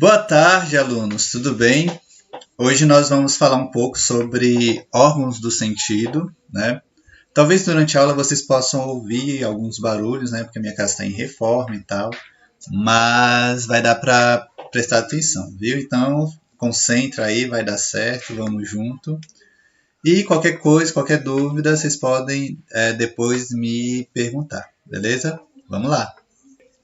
Boa tarde, alunos, tudo bem? Hoje nós vamos falar um pouco sobre órgãos do sentido, né? Talvez durante a aula vocês possam ouvir alguns barulhos, né? Porque a minha casa está em reforma e tal, mas vai dar para prestar atenção, viu? Então, concentra aí, vai dar certo, vamos junto. E qualquer coisa, qualquer dúvida, vocês podem depois me perguntar, beleza? Vamos lá!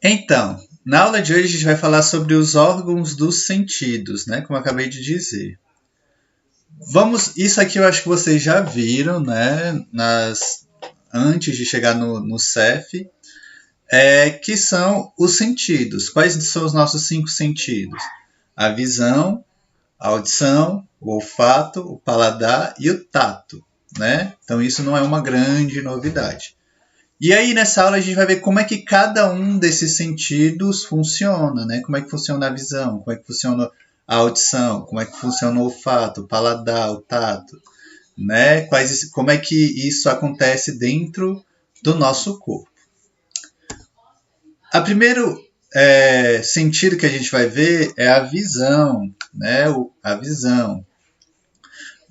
Então, na aula de hoje a gente vai falar sobre os órgãos dos sentidos, né? Como eu acabei de dizer. Isso aqui eu acho que vocês já viram, né? Antes de chegar no CEF, que são os sentidos. Quais são os nossos 5 sentidos? A visão, a audição, o olfato, o paladar e o tato, né? Então isso não é uma grande novidade. E aí, nessa aula, a gente vai ver como é que cada um desses sentidos funciona, né? Como é que funciona a visão, como é que funciona a audição, como é que funciona o olfato, o paladar, o tato, né? Como é que isso acontece dentro do nosso corpo. O primeiro sentido que a gente vai ver é a visão, né? A visão.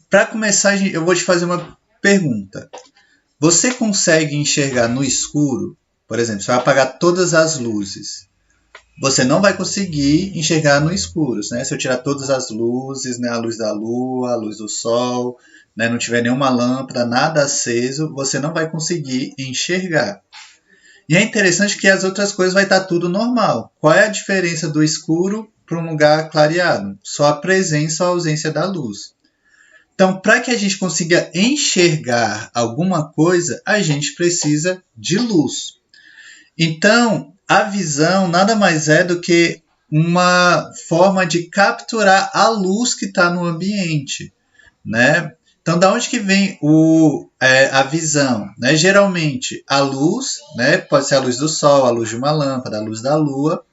Para começar, eu vou te fazer uma pergunta. Você consegue enxergar no escuro? Por exemplo, você vai apagar todas as luzes. Você não vai conseguir enxergar no escuro, né? Se eu tirar todas as luzes, né? A luz da lua, a luz do sol, né? Não tiver nenhuma lâmpada, nada aceso, você não vai conseguir enxergar. E é interessante que as outras coisas vai estar tudo normal. Qual é a diferença do escuro para um lugar clareado? Só a presença ou a ausência da luz. Então, para que a gente consiga enxergar alguma coisa, a gente precisa de luz. Então, a visão nada mais é do que uma forma de capturar a luz que está no ambiente, né? Então, da onde que vem a visão? Né? Geralmente, a luz, né? Pode ser a luz do sol, a luz de uma lâmpada, a luz da lua.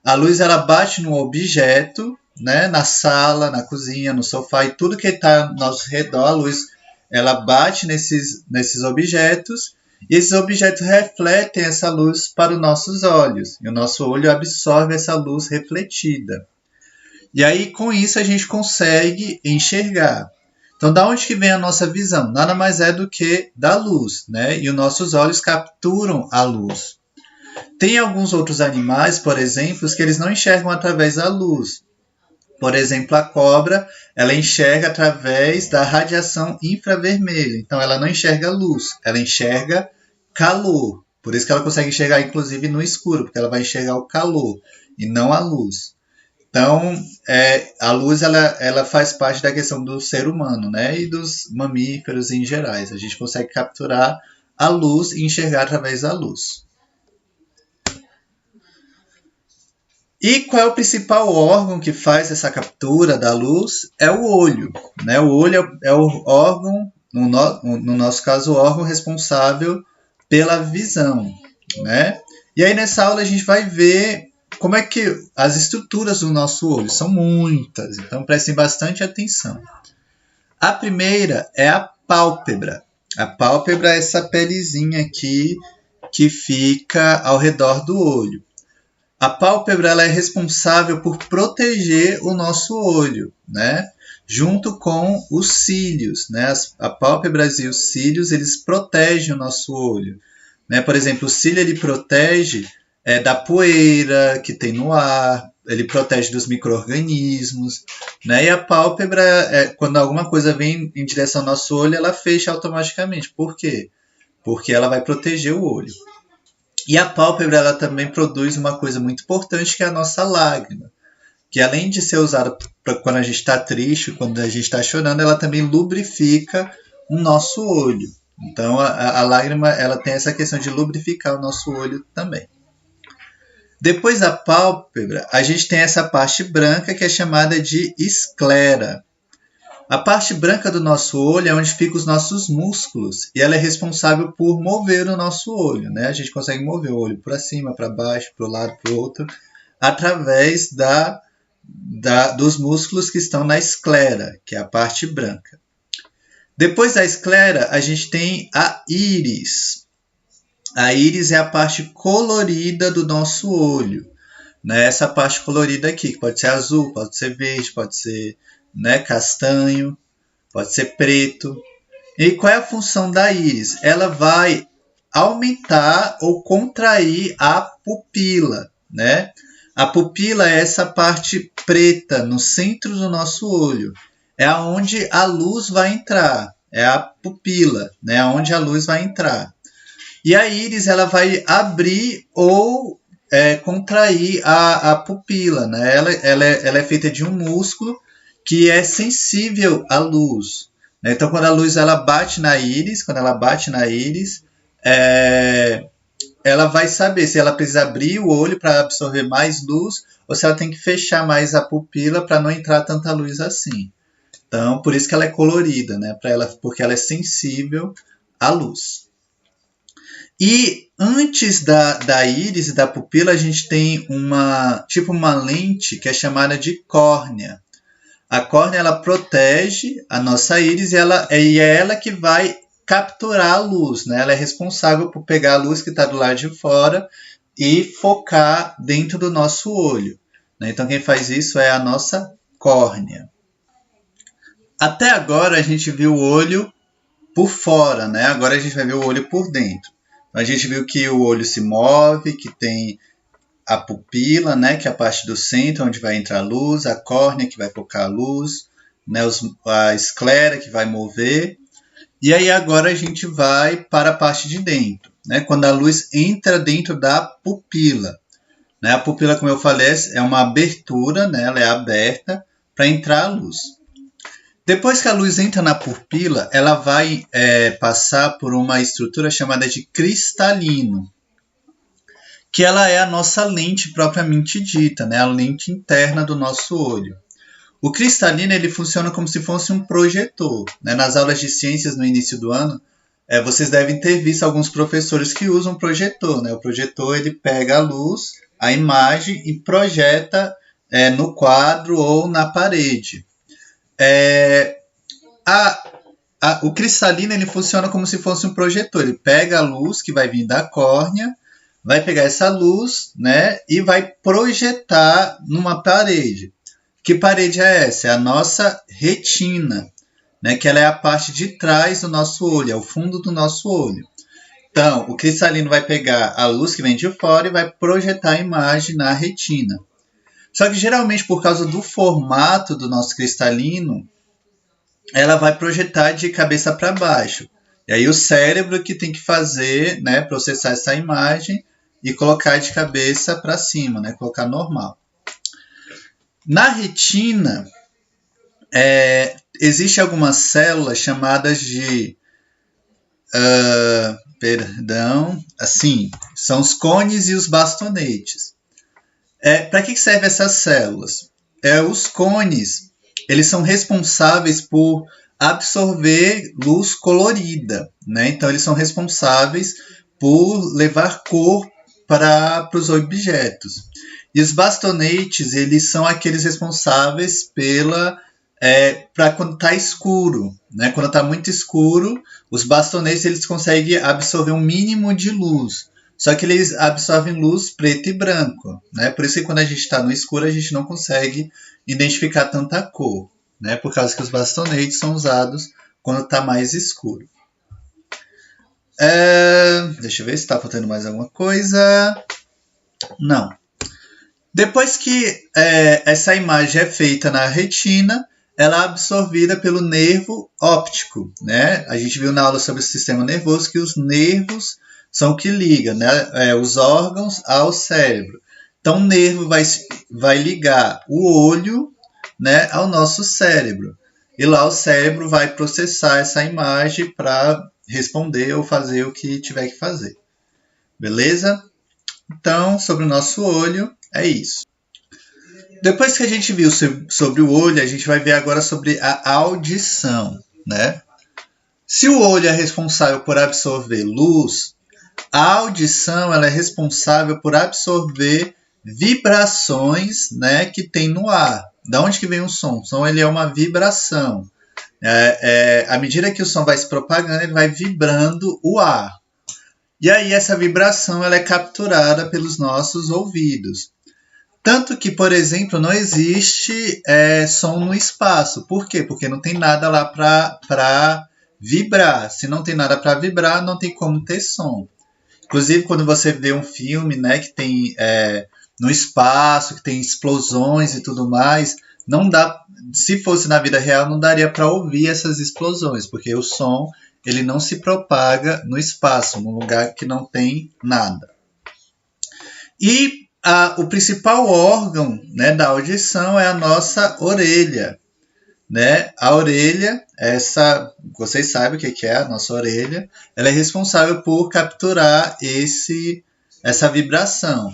A luz ela bate no objeto, né, na sala, na cozinha, no sofá e tudo que está ao nosso redor, a luz ela bate nesses objetos e esses objetos refletem essa luz para os nossos olhos e o nosso olho absorve essa luz refletida. E aí com isso a gente consegue enxergar. Então da onde que vem a nossa visão? Nada mais é do que da luz, né? E os nossos olhos capturam a luz. Tem alguns outros animais, por exemplo, que eles não enxergam através da luz. Por exemplo, a cobra, ela enxerga através da radiação infravermelha. Então, ela não enxerga luz, ela enxerga calor. Por isso que ela consegue enxergar, inclusive, no escuro, porque ela vai enxergar o calor e não a luz. Então, a luz ela faz parte da questão do ser humano, né? E dos mamíferos em gerais. A gente consegue capturar a luz e enxergar através da luz. E qual é o principal órgão que faz essa captura da luz? É o olho. Né? O olho é o órgão, no nosso caso, o órgão responsável pela visão. Né? E aí nessa aula a gente vai ver como é que as estruturas do nosso olho são muitas, então prestem bastante atenção. A primeira é a pálpebra. A pálpebra é essa pelezinha aqui que fica ao redor do olho. A pálpebra ela é responsável por proteger o nosso olho, né? Junto com os cílios. Né? A pálpebra e os cílios eles protegem o nosso olho. Né? Por exemplo, o cílio ele protege da poeira que tem no ar, ele protege dos micro-organismos. Né? E a pálpebra, quando alguma coisa vem em direção ao nosso olho, ela fecha automaticamente. Por quê? Porque ela vai proteger o olho. E a pálpebra ela também produz uma coisa muito importante, que é a nossa lágrima. Que além de ser usada quando a gente está triste, quando a gente está chorando, ela também lubrifica o nosso olho. Então a lágrima ela tem essa questão de lubrificar o nosso olho também. Depois da pálpebra, a gente tem essa parte branca que é chamada de esclera. A parte branca do nosso olho é onde ficam os nossos músculos e ela é responsável por mover o nosso olho. Né? A gente consegue mover o olho para cima, para baixo, para o lado, para o outro, através dos músculos que estão na esclera, que é a parte branca. Depois da esclera, a gente tem a íris. A íris é a parte colorida do nosso olho. né, essa parte colorida aqui, que pode ser azul, pode ser verde, pode ser, né, castanho, pode ser preto. E qual é a função da íris? Ela vai aumentar ou contrair a pupila, né? A pupila é essa parte preta no centro do nosso olho. É aonde a luz vai entrar. É a pupila, né? Aonde a luz vai entrar. E a íris ela vai abrir ou contrair a pupila, né? Ela é feita de um músculo que é sensível à luz. Né? Então, quando a luz ela bate na íris, ela vai saber se ela precisa abrir o olho para absorver mais luz ou se ela tem que fechar mais a pupila para não entrar tanta luz assim. Então, por isso que ela é colorida, né? Porque ela é sensível à luz. E antes da íris e da pupila, a gente tem uma lente que é chamada de córnea. A córnea ela protege a nossa íris e é ela que vai capturar a luz, né? Ela é responsável por pegar a luz que está do lado de fora e focar dentro do nosso olho. Né? Então quem faz isso é a nossa córnea. Até agora a gente viu o olho por fora, né? Agora a gente vai ver o olho por dentro. A gente viu que o olho se move, que tem a pupila, né, que é a parte do centro onde vai entrar a luz, a córnea que vai focar a luz, né, a esclera que vai mover. E aí agora a gente vai para a parte de dentro, né, quando a luz entra dentro da pupila. Né, a pupila, como eu falei, é uma abertura, né, ela é aberta para entrar a luz. Depois que a luz entra na pupila, ela vai passar por uma estrutura chamada de cristalino, que ela é a nossa lente propriamente dita, né? A lente interna do nosso olho. O cristalino ele funciona como se fosse um projetor. Né? Nas aulas de ciências no início do ano, vocês devem ter visto alguns professores que usam projetor. Né? O projetor ele pega a luz, a imagem e projeta no quadro ou na parede. O cristalino ele funciona como se fosse um projetor. Ele pega a luz que vai vir da córnea, vai pegar essa luz, né, e vai projetar numa parede. Que parede é essa? É a nossa retina, né, que ela é a parte de trás do nosso olho, é o fundo do nosso olho. Então, o cristalino vai pegar a luz que vem de fora e vai projetar a imagem na retina. Só que geralmente, por causa do formato do nosso cristalino, ela vai projetar de cabeça para baixo. E aí o cérebro que tem que fazer, né, processar essa imagem e colocar de cabeça para cima, né, colocar normal. Na retina, existem algumas células chamadas de... são os cones e os bastonetes. Para que servem essas células? Os cones, eles são responsáveis por absorver luz colorida, né? Então eles são responsáveis por levar cor para os objetos. E os bastonetes, eles são aqueles responsáveis para quando está escuro, né? Quando está muito escuro, os bastonetes eles conseguem absorver um mínimo de luz. Só que eles absorvem luz preto e branco, né? Por isso que quando a gente está no escuro, a gente não consegue identificar tanta cor, né? Por causa que os bastonetes são usados quando está mais escuro. Deixa eu ver se está faltando mais alguma coisa. Não. Depois que essa imagem é feita na retina, ela é absorvida pelo nervo óptico, né? A gente viu na aula sobre o sistema nervoso que os nervos são o que ligam, né? Os órgãos ao cérebro. Então, o nervo vai ligar o olho, né, ao nosso cérebro. E lá o cérebro vai processar essa imagem para responder ou fazer o que tiver que fazer. Beleza? Então, sobre o nosso olho, é isso. Depois que a gente viu sobre o olho, a gente vai ver agora sobre a audição, né? Se o olho é responsável por absorver luz, a audição ela é responsável por absorver vibrações, né, que tem no ar. Da onde que vem o som? O som ele é uma vibração. À medida que o som vai se propagando, ele vai vibrando o ar. E aí essa vibração ela é capturada pelos nossos ouvidos. Tanto que, por exemplo, não existe som no espaço. Por quê? Porque não tem nada lá para vibrar. Se não tem nada para vibrar, não tem como ter som. Inclusive, quando você vê um filme, né, que tem no espaço, que tem explosões e tudo mais, não dá. Se fosse na vida real, não daria para ouvir essas explosões, porque o som ele não se propaga no espaço, num lugar que não tem nada. E o principal órgão, né, da audição é a nossa orelha. Né? A orelha, vocês sabem o que é a nossa orelha, ela é responsável por capturar essa vibração.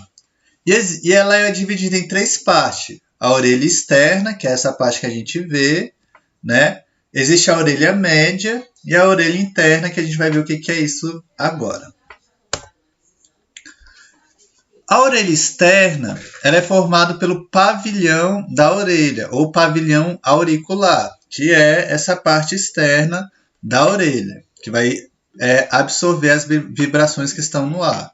E ela é dividida em 3 partes. A orelha externa, que é essa parte que a gente vê, né? Existe a orelha média e a orelha interna, que a gente vai ver o que é isso agora. A orelha externa ela é formada pelo pavilhão da orelha, ou pavilhão auricular, que é essa parte externa da orelha, que vai absorver as vibrações que estão no ar.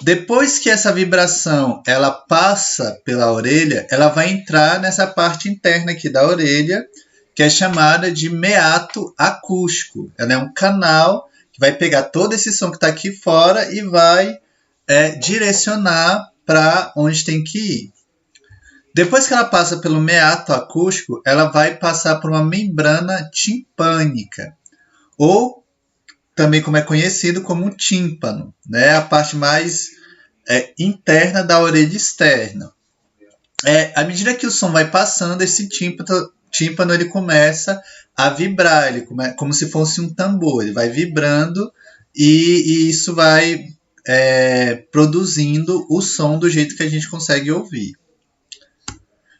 Depois que essa vibração ela passa pela orelha, ela vai entrar nessa parte interna aqui da orelha, que é chamada de meato acústico. Ela é um canal que vai pegar todo esse som que está aqui fora e vai direcionar para onde tem que ir. Depois que ela passa pelo meato acústico, ela vai passar por uma membrana timpânica, ou também como é conhecido como tímpano, né? A parte mais interna da orelha externa. À medida que o som vai passando, esse tímpano ele começa a vibrar, como se fosse um tambor, ele vai vibrando e isso vai produzindo o som do jeito que a gente consegue ouvir.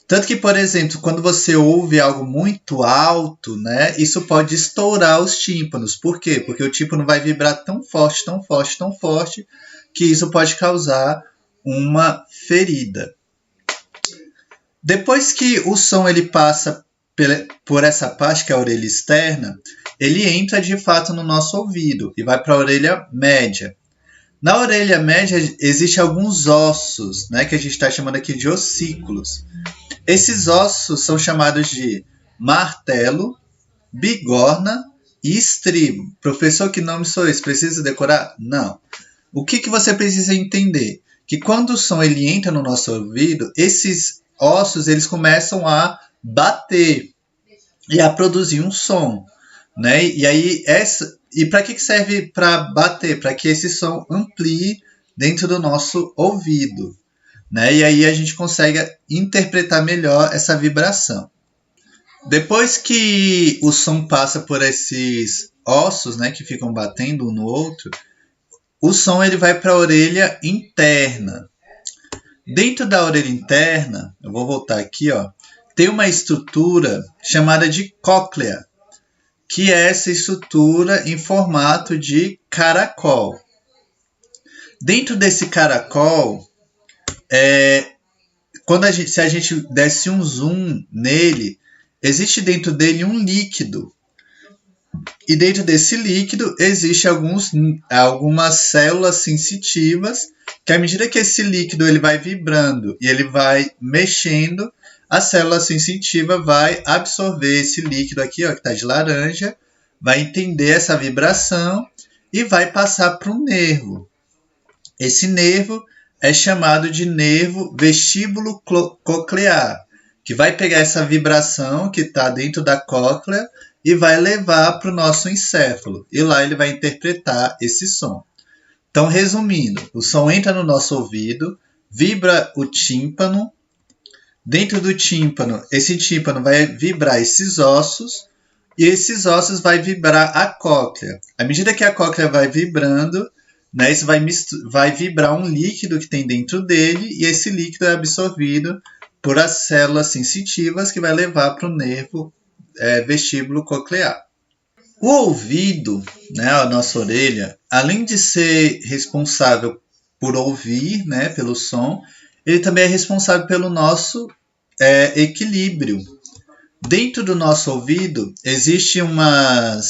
Tanto que, por exemplo, quando você ouve algo muito alto, né, isso pode estourar os tímpanos. Por quê? Porque o tímpano vai vibrar tão forte, tão forte, tão forte, que isso pode causar uma ferida. Depois que o som ele passa por essa parte, que é a orelha externa, ele entra de fato no nosso ouvido e vai para a orelha média. Na orelha média existem alguns ossos, né, que a gente está chamando aqui de ossículos. Esses ossos são chamados de martelo, bigorna e estribo. Professor, que nome sou esse? Precisa decorar? Não. O que você precisa entender? Que quando o som ele entra no nosso ouvido, esses ossos eles começam a bater e a produzir um som. Né? E aí para que serve para bater? Para que esse som amplie dentro do nosso ouvido. Né? E aí a gente consegue interpretar melhor essa vibração. Depois que o som passa por esses ossos, né, que ficam batendo um no outro, o som ele vai para a orelha interna. Dentro da orelha interna, eu vou voltar aqui, ó, tem uma estrutura chamada de cóclea, que é essa estrutura em formato de caracol. Dentro desse caracol, se a gente desse um zoom nele, existe dentro dele um líquido. E dentro desse líquido existe algumas células sensitivas, que à medida que esse líquido ele vai vibrando e ele vai mexendo, a célula sensitiva vai absorver esse líquido aqui, ó, que está de laranja, vai entender essa vibração e vai passar para um nervo. Esse nervo é chamado de nervo vestíbulo coclear, que vai pegar essa vibração que está dentro da cóclea e vai levar para o nosso encéfalo. E lá ele vai interpretar esse som. Então, resumindo, o som entra no nosso ouvido, vibra o tímpano. Dentro do tímpano, esse tímpano vai vibrar esses ossos e esses ossos vai vibrar a cóclea. À medida que a cóclea vai vibrando, né, isso vai vibrar um líquido que tem dentro dele e esse líquido é absorvido por as células sensitivas que vai levar para o nervo vestíbulo coclear. O ouvido, né, a nossa orelha, além de ser responsável por ouvir, né, pelo som, ele também é responsável pelo nosso equilíbrio. Dentro do nosso ouvido existe uma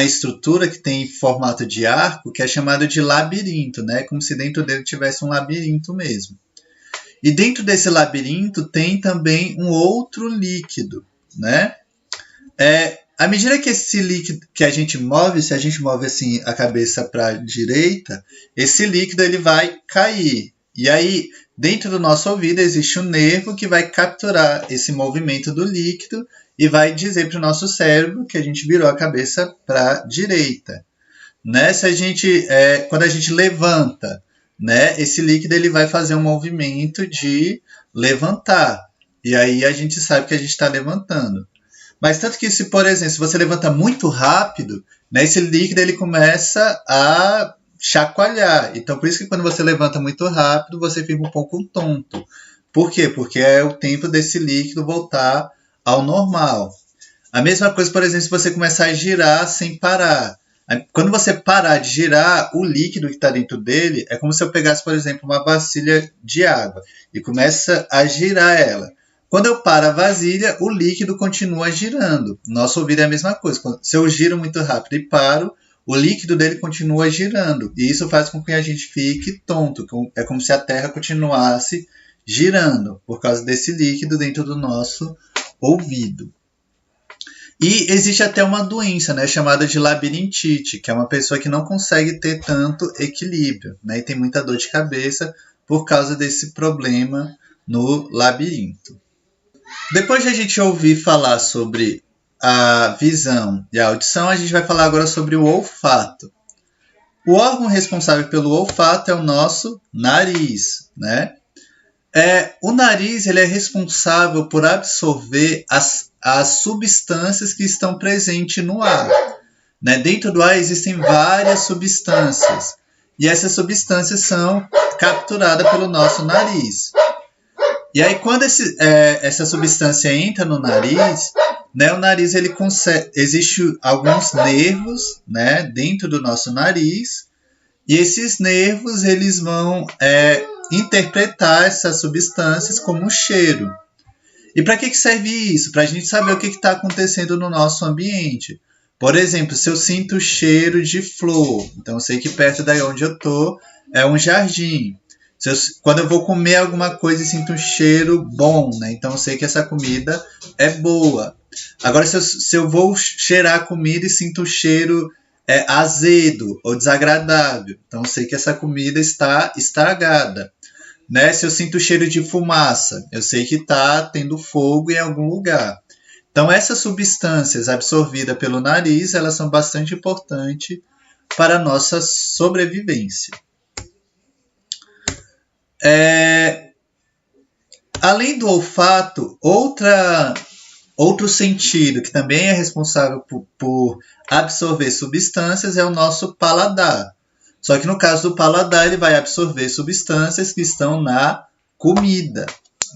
estrutura que tem formato de arco que é chamada de labirinto, né? Como se dentro dele tivesse um labirinto mesmo. E dentro desse labirinto tem também um outro líquido, né? À medida que esse líquido que a gente move, se a gente move assim a cabeça para a direita, esse líquido ele vai cair. E aí, dentro do nosso ouvido, existe um nervo que vai capturar esse movimento do líquido e vai dizer para o nosso cérebro que a gente virou a cabeça para a direita. Né? Quando a gente levanta, né, esse líquido ele vai fazer um movimento de levantar. E aí a gente sabe que a gente está levantando. Mas tanto que, por exemplo, se você levanta muito rápido, né, esse líquido ele começa a chacoalhar. Então, por isso que quando você levanta muito rápido, você fica um pouco tonto. Por quê? Porque é o tempo desse líquido voltar ao normal. A mesma coisa, por exemplo, se você começar a girar sem parar. Quando você parar de girar, o líquido que está dentro dele é como se eu pegasse, por exemplo, uma vasilha de água e começa a girar ela. Quando eu paro a vasilha, o líquido continua girando. Nosso ouvido é a mesma coisa. Se eu giro muito rápido e paro, o líquido dele continua girando. E isso faz com que a gente fique tonto. É como se a Terra continuasse girando por causa desse líquido dentro do nosso ouvido. E existe até uma doença, né, chamada de labirintite, que é uma pessoa que não consegue ter tanto equilíbrio, né, e tem muita dor de cabeça por causa desse problema no labirinto. Depois de a gente ouvir falar sobre a visão e a audição, a gente vai falar agora sobre o olfato. O órgão responsável pelo olfato é o nosso nariz, né? O nariz ele é responsável por absorver as substâncias que estão presentes no ar. Né? Dentro do ar existem várias substâncias. E essas substâncias são capturadas pelo nosso nariz. E aí, quando essa substância entra no nariz, né, o nariz ele existe alguns nervos, né, dentro do nosso nariz, e esses nervos eles vão interpretar essas substâncias como cheiro. E para que serve isso? Para a gente saber o que está acontecendo no nosso ambiente. Por exemplo, se eu sinto o cheiro de flor, então eu sei que perto daí onde eu estou é um jardim. Quando eu vou comer alguma coisa e sinto um cheiro bom, né? Então eu sei que essa comida é boa. Agora, se eu vou cheirar a comida e sinto um cheiro azedo ou desagradável, então eu sei que essa comida está estragada. Né? Se eu sinto o cheiro de fumaça, eu sei que está tendo fogo em algum lugar. Então, essas substâncias absorvidas pelo nariz, elas são bastante importantes para a nossa sobrevivência. Além do olfato, outro sentido que também é responsável por absorver substâncias é o nosso paladar. Só que no caso do paladar, ele vai absorver substâncias que estão na comida,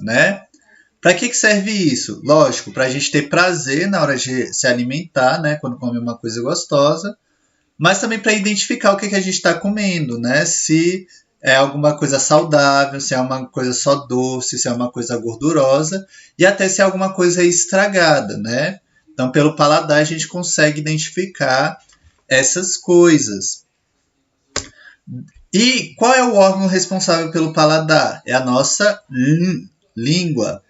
né? Para que serve isso? Lógico, para a gente ter prazer na hora de se alimentar, né? Quando come uma coisa gostosa, mas também para identificar o que a gente está comendo, né? Se é alguma coisa saudável, se é uma coisa só doce, se é uma coisa gordurosa e até se é alguma coisa estragada, né? Então, pelo paladar, a gente consegue identificar essas coisas. E qual é o órgão responsável pelo paladar? É a nossa língua.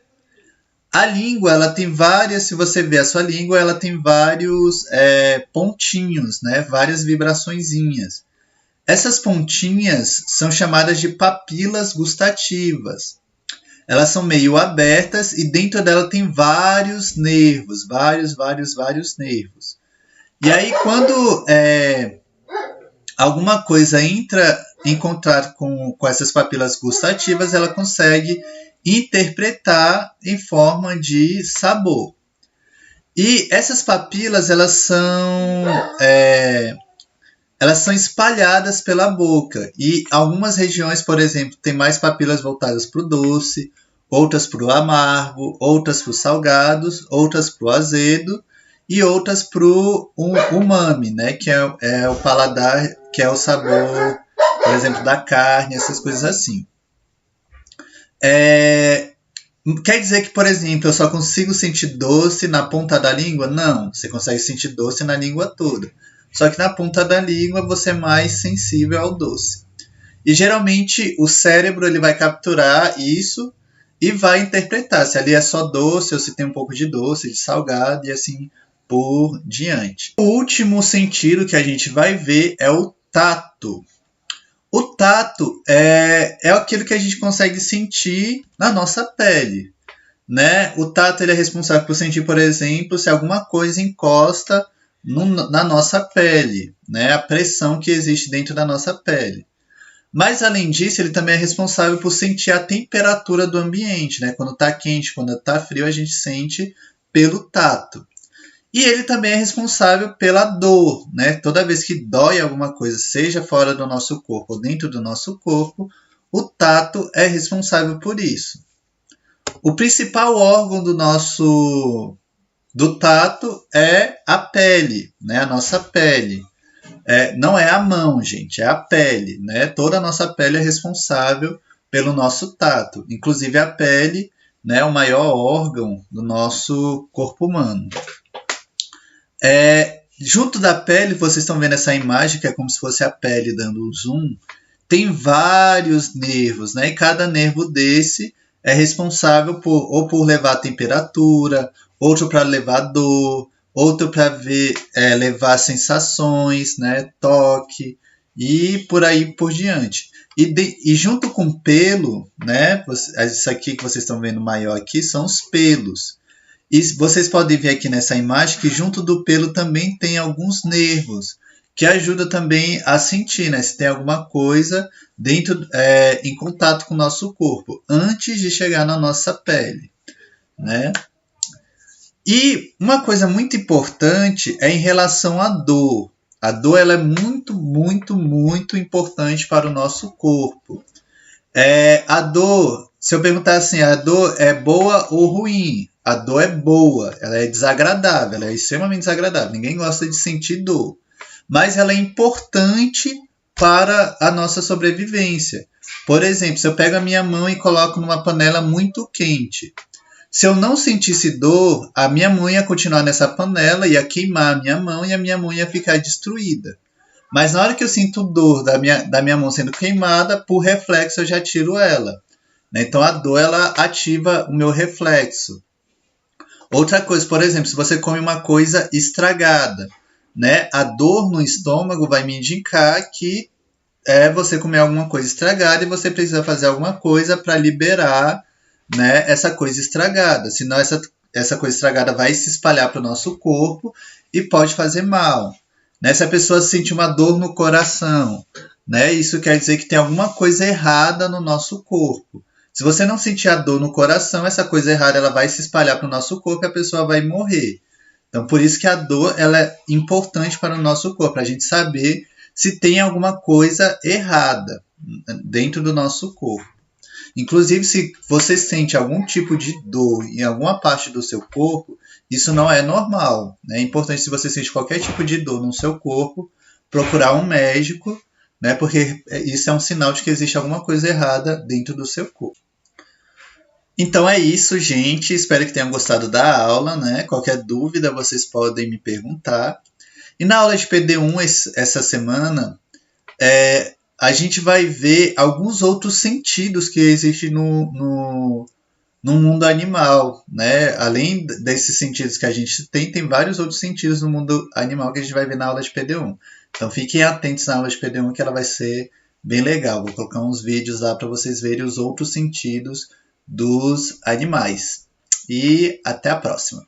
A língua, ela tem várias, se você ver a sua língua, ela tem vários pontinhos, né? Várias vibraçõezinhas. Essas pontinhas são chamadas de papilas gustativas. Elas são meio abertas e dentro dela tem vários nervos, vários nervos. E aí, quando alguma coisa entra em contato com essas papilas gustativas, ela consegue interpretar em forma de sabor. E essas papilas, elas são espalhadas pela boca. E algumas regiões, por exemplo, tem mais papilas voltadas para o doce, outras para o amargo, outras para os salgados, outras para o azedo e outras para o umami, né? Que é o paladar, que é o sabor, por exemplo, da carne, essas coisas assim. Quer dizer que, por exemplo, eu só consigo sentir doce na ponta da língua? Não, você consegue sentir doce na língua toda. Só que na ponta da língua você é mais sensível ao doce. E geralmente o cérebro ele vai capturar isso e vai interpretar se ali é só doce ou se tem um pouco de doce, de salgado e assim por diante. O último sentido que a gente vai ver é o tato. O tato é aquilo que a gente consegue sentir na nossa pele, né? O tato ele é responsável por sentir, por exemplo, se alguma coisa encosta na nossa pele, né? A pressão que existe dentro da nossa pele. Mas, além disso, ele também é responsável por sentir a temperatura do ambiente, né? Quando está quente, quando está frio, a gente sente pelo tato. E ele também é responsável pela dor, né? Toda vez que dói alguma coisa, seja fora do nosso corpo ou dentro do nosso corpo, o tato é responsável por isso. O principal órgão do tato é a pele, né? A nossa pele. Não é a mão, gente, é a pele, né? Toda a nossa pele é responsável pelo nosso tato. Inclusive a pele, né, é o maior órgão do nosso corpo humano. Junto da pele, vocês estão vendo essa imagem, que é como se fosse a pele dando um zoom. Tem vários nervos, né? E cada nervo desse é responsável por levar a temperatura, outro para levar dor, outro para levar sensações, né? Toque e por aí por diante. E junto com o pelo, né? Isso aqui que vocês estão vendo maior aqui são os pelos. E vocês podem ver aqui nessa imagem que junto do pelo também tem alguns nervos que ajudam também a sentir, né? Se tem alguma coisa dentro, em contato com o nosso corpo, antes de chegar na nossa pele, né? E uma coisa muito importante é em relação à dor. A dor ela é muito, muito, muito importante para o nosso corpo. A dor, se eu perguntar assim, a dor é boa ou ruim? A dor é boa, ela é desagradável, ela é extremamente desagradável. Ninguém gosta de sentir dor. Mas ela é importante para a nossa sobrevivência. Por exemplo, se eu pego a minha mão e coloco numa panela muito quente, se eu não sentisse dor, a minha mão ia continuar nessa panela, ia queimar a minha mão e a minha mão ia ficar destruída. Mas na hora que eu sinto dor da minha mão sendo queimada, por reflexo eu já tiro ela. Então a dor ela ativa o meu reflexo. Outra coisa, por exemplo, se você come uma coisa estragada, né, a dor no estômago vai me indicar que você comer alguma coisa estragada e você precisa fazer alguma coisa para liberar, né, essa coisa estragada. Senão essa coisa estragada vai se espalhar para o nosso corpo e pode fazer mal. Né? Se a pessoa sente uma dor no coração, né, isso quer dizer que tem alguma coisa errada no nosso corpo. Se você não sentir a dor no coração, essa coisa errada ela vai se espalhar para o nosso corpo e a pessoa vai morrer. Então, por isso que a dor ela é importante para o nosso corpo, para a gente saber se tem alguma coisa errada dentro do nosso corpo. Inclusive, se você sente algum tipo de dor em alguma parte do seu corpo, isso não é normal. É importante, se você sente qualquer tipo de dor no seu corpo, procurar um médico, né, porque isso é um sinal de que existe alguma coisa errada dentro do seu corpo. Então é isso, gente. Espero que tenham gostado da aula, né? Qualquer dúvida vocês podem me perguntar. E na aula de PD1 essa semana, a gente vai ver alguns outros sentidos que existem no mundo animal, né? Além desses sentidos que a gente tem vários outros sentidos no mundo animal que a gente vai ver na aula de PD1. Então fiquem atentos na aula de PD1 que ela vai ser bem legal. Vou colocar uns vídeos lá para vocês verem os outros sentidos dos animais. E até a próxima!